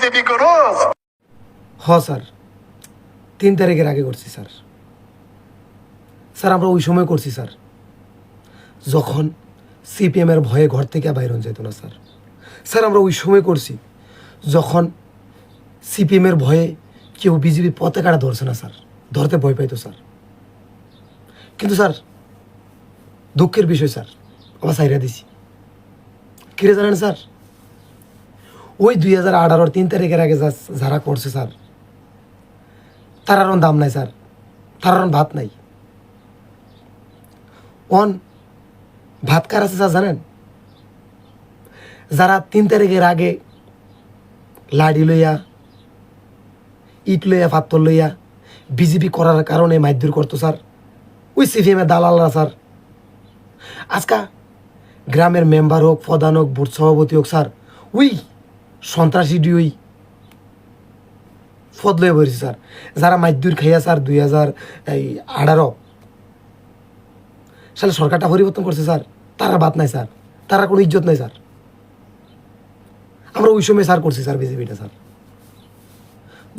BJP করস? Sir 3 তারিখের আগে করছি স্যার। স্যার আমরা ওই সময় করছি স্যার যখন সিপিএমের ভয়ে ঘর থেকে বাইরে যেত না স্যার। স্যার আমরা ওই সময় করছি যখন সিপিএমের ভয়ে কেউ বিজেপি পতাকাটা ধরছে না স্যার, ধরতে ভয় পাইতো স্যার। কিন্তু স্যার দুঃখের বিষয় স্যার, আবার সাইরা দিছি কিরে জানেন স্যার, ওই 2018-র 3 তারিখের আগে যারা করছে স্যার তারার দাম নাই স্যার, তারার ভাত নাই। ভাত কার আছে স্যার জানেন? যারা 3 তারিখের আগে লাড়ি লইয়া ইট লইয়া পাত্তর লইয়া বিজেপি করার কারণে মারধর করতো স্যার, ওই সিপিএমের দালালরা স্যার। আজকা গ্রামের মেম্বার হোক, প্রধান হোক, বুথ সভাপতি হোক স্যার, ওই সন্ত্রাসী ওই ফদ লয়ে বসেছে স্যার। যারা মারধর খাইয়া স্যার 2018 সালে সরকারটা পরিবর্তন করছে স্যার, তারা বাদ নাই স্যার, তারা কোনো ইজ্জত নাই স্যার। আমরা ওই সময় স্যার করছি স্যার বিজেপিটা স্যার,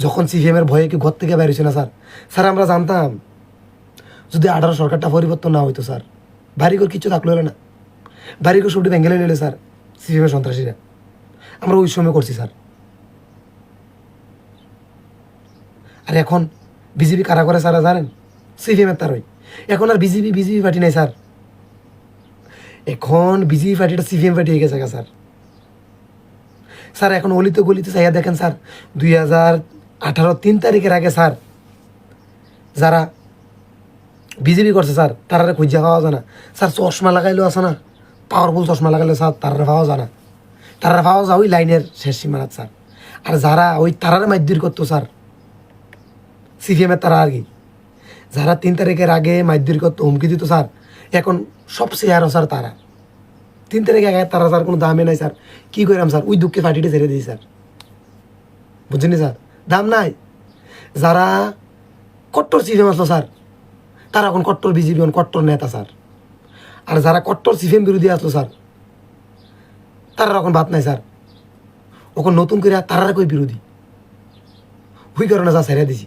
যখন সিপিএমের ভয়ে কি ঘর থেকে বেরোছে না স্যার। স্যার আমরা জানতাম যদি 18 সরকারটা পরিবর্তন না হইতো স্যার, বাড়িঘর কিচ্ছু থাকলো না, বাড়িঘর সবটি ভেঙে নিলে স্যার সিপিএমের সন্ত্রাসীরা। আমরা ওই সময় করছি স্যার। আর এখন বিজেপি কারা করে স্যার জানেন? সিপিএমের তারই। এখন আর বিজেপি পার্টি নাই স্যার, এখন বিজেপি পার্টিটা সিপিএম পার্টি হয়ে গেছে স্যার। স্যার এখন অলিতে গলিতে চাইয়া দেখেন স্যার 2018 3 তারিখের আগে স্যার যারা বিজেপি করছে স্যার তারা খুঁজে পাওয়া যায় না স্যার। চশমা লাগাইলেও আছে না, পাওয়ারফুল চশমা লাগাইলেও স্যার তারা পাওয়া যায় না, তারা পাওয়া যায় ওই লাইনের শেষ সীমানাত স্যার। আর যারা ওই তারারে মারধর করতো স্যার সিপিএমের তারা আর কি, যারা 3 তারিখের আগে মারধর করতো হুমকি দিত স্যার, এখন সবচেয়ে আরও স্যার তারা 3 তারিখে আগে তারা স্যার কোনো দামে নাই স্যার। কী করলাম স্যার, ওই দুঃখে পার্টিটা ছেড়ে দিই স্যার, বুঝছেন স্যার, দাম নাই। যারা কট্টর সিপিএম আসলো স্যার তারা এখন কট্টর বিজেপি, কট্টর নেতা স্যার। আর যারা কট্টর সিপিএম বিরোধী আসলো স্যার তারা এখন ভাত নাই স্যার, ওখন নতুন করে তারা কই বিরোধী, ওই কারণে যা ছেড়ে দিছি।